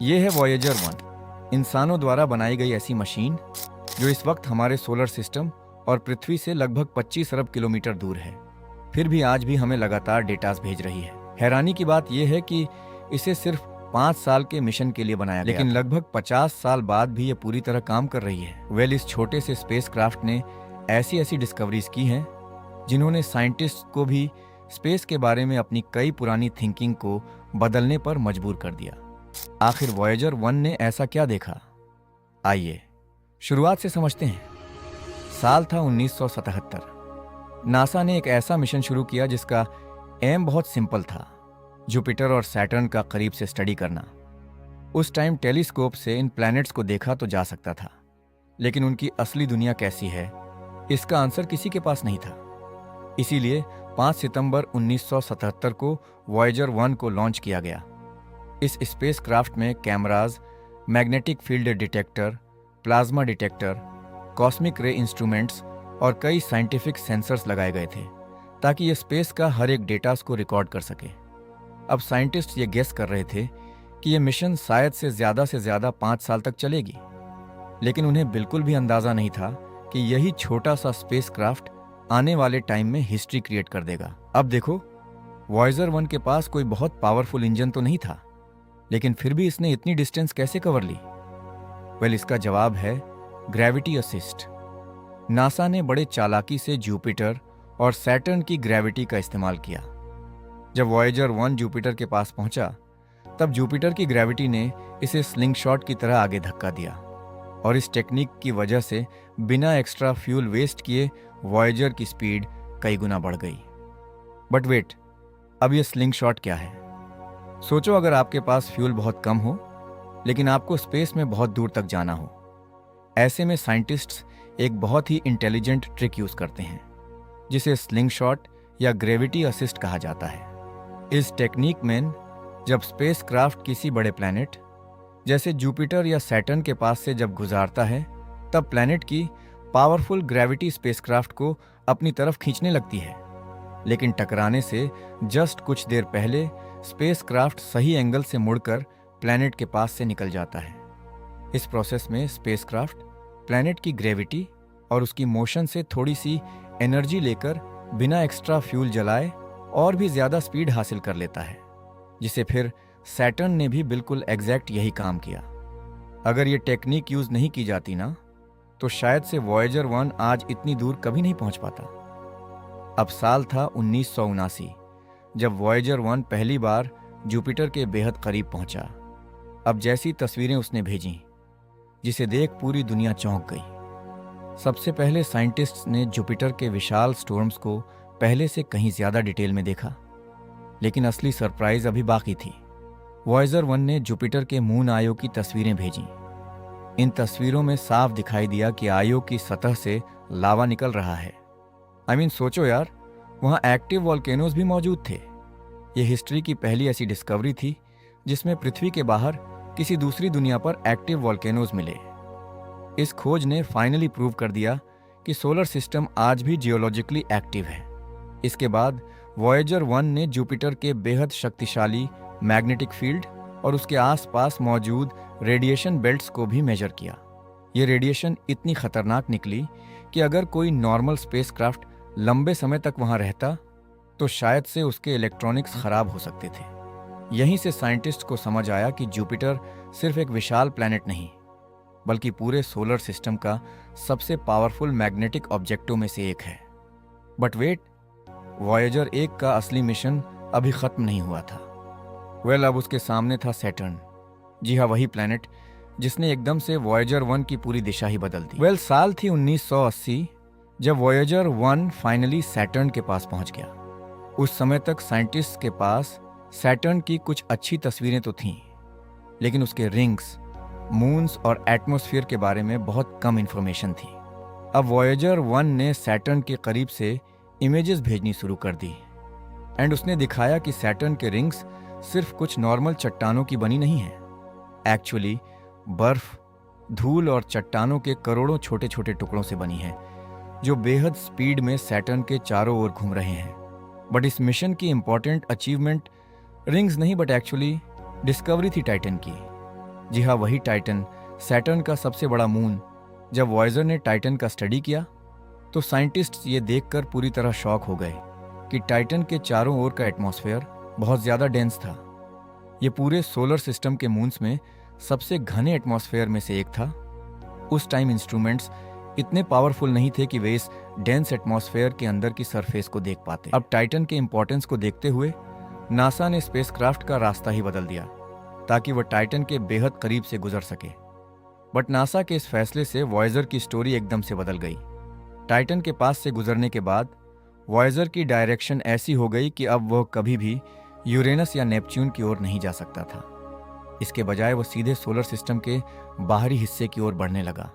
ये है वॉयेजर 1, इंसानों द्वारा बनाई गई ऐसी मशीन जो इस वक्त हमारे सोलर सिस्टम और पृथ्वी से लगभग 25 अरब किलोमीटर दूर है। फिर भी आज भी हमें लगातार डेटास भेज रही है। हैरानी की बात यह है कि इसे सिर्फ 5 साल के मिशन के लिए बनाया गया, लेकिन लगभग 50 साल बाद भी ये पूरी तरह काम कर रही है। इस छोटे से स्पेसक्राफ्ट ने ऐसी ऐसी डिस्कवरीज की हैं जिन्होंने साइंटिस्ट को भी स्पेस के बारे में अपनी कई पुरानी थिंकिंग को बदलने पर मजबूर कर दिया। आखिर वॉयेजर 1 ने ऐसा क्या देखा? आइए शुरुआत से समझते हैं। साल था 1977। नासा ने एक ऐसा मिशन शुरू किया जिसका एम बहुत सिंपल था, जुपिटर और सैटर्न का करीब से स्टडी करना। उस टाइम टेलीस्कोप से इन प्लैनेट्स को देखा तो जा सकता था, लेकिन उनकी असली दुनिया कैसी है इसका आंसर किसी के पास नहीं था। इसीलिए 5 सितंबर 1977 को वॉयेजर 1 को लॉन्च किया गया। इस स्पेसक्राफ्ट में cameras, magnetic field detector, plasma detector, cosmic रे इंस्ट्रूमेंट्स और कई साइंटिफिक सेंसर्स लगाए गए थे ताकि ये स्पेस का हर एक डेटास को रिकॉर्ड कर सके। अब साइंटिस्ट ये गेस कर रहे थे कि ये मिशन शायद से ज़्यादा 5 साल तक चलेगी, लेकिन उन्हें बिल्कुल भी अंदाज़ा नहीं था कि यही छोटा सा स्पेसक्राफ्ट आने वाले टाइम में हिस्ट्री क्रिएट कर देगा। अब देखो, वॉयेजर 1 के पास कोई बहुत पावरफुल इंजन तो नहीं था, लेकिन फिर भी इसने इतनी डिस्टेंस कैसे कवर ली? इसका जवाब है ग्रेविटी असिस्ट। नासा ने बड़े चालाकी से जुपिटर और सैटर्न की ग्रेविटी का इस्तेमाल किया। जब वॉयेजर 1 जुपिटर के पास पहुंचा, तब जुपिटर की ग्रेविटी ने इसे स्लिंगशॉट की तरह आगे धक्का दिया, और इस टेक्निक की वजह से बिना एक्स्ट्रा फ्यूल वेस्ट किए वॉयेजर की स्पीड कई गुना बढ़ गई। बट वेट, अब ये स्लिंगशॉट क्या है? सोचो, अगर आपके पास फ्यूल बहुत कम हो लेकिन आपको स्पेस में बहुत दूर तक जाना हो। ऐसे में साइंटिस्ट्स एक बहुत ही इंटेलिजेंट ट्रिक यूज करते हैं जिसे स्लिंगशॉट या ग्रेविटी असिस्ट कहा जाता है। इस टेक्निक में जब स्पेसक्राफ्ट किसी बड़े प्लैनेट जैसे जुपिटर या सैटर्न के पास से जब गुजारता है, तब प्लैनेट की पावरफुल ग्रेविटी स्पेसक्राफ्ट को अपनी तरफ खींचने लगती है, लेकिन टकराने से जस्ट कुछ देर पहले स्पेसक्राफ्ट सही एंगल से मुड़कर प्लैनेट के पास से निकल जाता है। इस प्रोसेस में स्पेसक्राफ्ट प्लैनेट की ग्रेविटी और उसकी मोशन से थोड़ी सी एनर्जी लेकर बिना एक्स्ट्रा फ्यूल जलाए और भी ज्यादा स्पीड हासिल कर लेता है, जिसे फिर सैटर्न ने भी बिल्कुल एग्जैक्ट यही काम किया। अगर ये टेक्निक यूज नहीं की जाती ना, तो शायद से वॉयेजर 1 आज इतनी दूर कभी नहीं पहुंच पाता। अब साल था 1979, जब वॉयेजर 1 पहली बार जुपिटर के बेहद करीब पहुंचा। अब जैसी तस्वीरें उसने भेजी, जिसे देख पूरी दुनिया चौंक गई। सबसे पहले साइंटिस्ट्स ने जुपिटर के विशाल स्टॉर्म्स को पहले से कहीं ज्यादा डिटेल में देखा, लेकिन असली सरप्राइज अभी बाकी थी। वॉयेजर 1 ने जुपिटर के मून आयो की तस्वीरें भेजी। इन तस्वीरों में साफ दिखाई दिया कि आयो की सतह से लावा निकल रहा है। सोचो यार, वहां एक्टिव वॉल्केनोज भी मौजूद थे। यह हिस्ट्री की पहली ऐसी डिस्कवरी थी जिसमें पृथ्वी के बाहर किसी दूसरी दुनिया पर एक्टिव वॉल्केनोज मिले। इस खोज ने फाइनली प्रूव कर दिया कि सोलर सिस्टम आज भी जियोलॉजिकली एक्टिव है। इसके बाद वॉयेजर 1 ने जुपिटर के बेहद शक्तिशाली मैग्नेटिक फील्ड और उसके आसपास मौजूद रेडिएशन बेल्ट्स को भी मेजर किया। ये रेडिएशन इतनी खतरनाक निकली कि अगर कोई नॉर्मल स्पेसक्राफ्ट लंबे समय तक वहां रहता तो शायद से उसके इलेक्ट्रॉनिक्स खराब हो सकते थे। यहीं से साइंटिस्ट को समझ आया कि जुपिटर सिर्फ एक विशाल प्लैनेट नहीं, बल्कि पूरे सोलर सिस्टम का सबसे पावरफुल मैग्नेटिक ऑब्जेक्टों में से एक है। बट वेट, वॉयेजर 1 का असली मिशन अभी खत्म नहीं हुआ था। अब उसके सामने था सैटर्न। जी हाँ, वही प्लैनेट जिसने एकदम से वॉयेजर 1 की पूरी दिशा ही बदल दी। साल थी 1980, जब वॉयेजर 1 फाइनली सैटर्न के पास पहुंच गया। उस समय तक साइंटिस्ट के पास सैटर्न की कुछ अच्छी तस्वीरें तो थीं, लेकिन उसके रिंग्स, मून्स और एटमॉस्फेयर के बारे में बहुत कम इंफॉर्मेशन थी। अब वॉयेजर 1 ने सैटर्न के करीब से इमेजेस भेजनी शुरू कर दी, एंड उसने दिखाया कि सैटर्न के रिंग्स सिर्फ कुछ नॉर्मल चट्टानों की बनी नहीं है। एक्चुअली बर्फ, धूल और चट्टानों के करोड़ों छोटे छोटे टुकड़ों से बनी है, जो बेहद स्पीड में सैटर्न के चारों ओर घूम रहे हैं। बट इस मिशन की इंपॉर्टेंट अचीवमेंट रिंग्स नहीं, बट एक्चुअली डिस्कवरी थी टाइटन की। जी हाँ, वही टाइटन, सैटर्न का सबसे बड़ा मून। जब वॉयेजर ने टाइटन का स्टडी किया तो साइंटिस्ट ये देखकर पूरी तरह शॉक हो गए कि टाइटन के चारों ओर का एटमॉस्फेयर बहुत ज़्यादा डेंस था। ये पूरे सोलर सिस्टम के मून्स में सबसे घने एटमॉस्फेयर में से एक था। उस टाइम इंस्ट्रूमेंट्स इतने पावरफुल नहीं थे कि वे इस डेंस एटमॉस्फेयर के अंदर की सरफेस को देख पाते। अब टाइटन के इंपॉर्टेंस को देखते हुए नासा ने स्पेसक्राफ्ट का रास्ता ही बदल दिया ताकि वह टाइटन के बेहद करीब से गुजर सके। बट नासा के इस फैसले से वॉयेजर की स्टोरी एकदम से बदल गई। टाइटन के पास से गुजरने के बाद वॉयेजर की डायरेक्शन ऐसी हो गई कि अब वह कभी भी यूरेनस या नेपच्यून की ओर नहीं जा सकता था। इसके बजाय वह सीधे सोलर सिस्टम के बाहरी हिस्से की ओर बढ़ने लगा।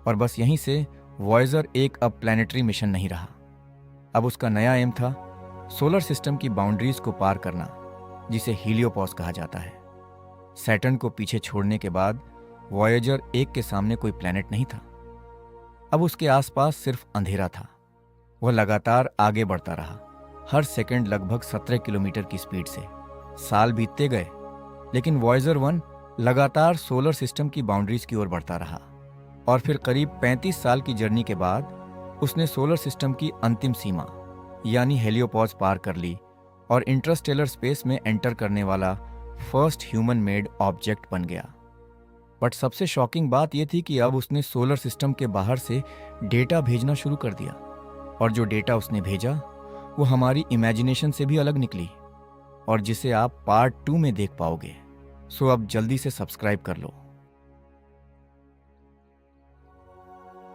और बस यहीं से वॉयेजर एक अब प्लैनेटरी मिशन नहीं रहा। अब उसका नया एम था सोलर सिस्टम की बाउंड्रीज को पार करना, जिसे हीलियोपॉज कहा जाता है। सैटर्न को पीछे छोड़ने के बाद वॉयेजर एक के सामने कोई प्लैनेट नहीं था। अब उसके आसपास सिर्फ अंधेरा था। वह लगातार आगे बढ़ता रहा, हर सेकंड लगभग 17 किलोमीटर की स्पीड से। साल बीतते गए, लेकिन वॉयेजर 1 लगातार सोलर सिस्टम की बाउंड्रीज की ओर बढ़ता रहा। और फिर करीब 35 साल की जर्नी के बाद उसने सोलर सिस्टम की अंतिम सीमा यानी हेलियोपॉज पार कर ली और इंटरस्टेलर स्पेस में एंटर करने वाला फर्स्ट ह्यूमन मेड ऑब्जेक्ट बन गया। बट सबसे शॉकिंग बात यह थी कि अब उसने सोलर सिस्टम के बाहर से डेटा भेजना शुरू कर दिया। और जो डेटा उसने भेजा वो हमारी इमेजिनेशन से भी अलग निकली, और जिसे आप पार्ट 2 में देख पाओगे। सो अब जल्दी से सब्सक्राइब कर लो।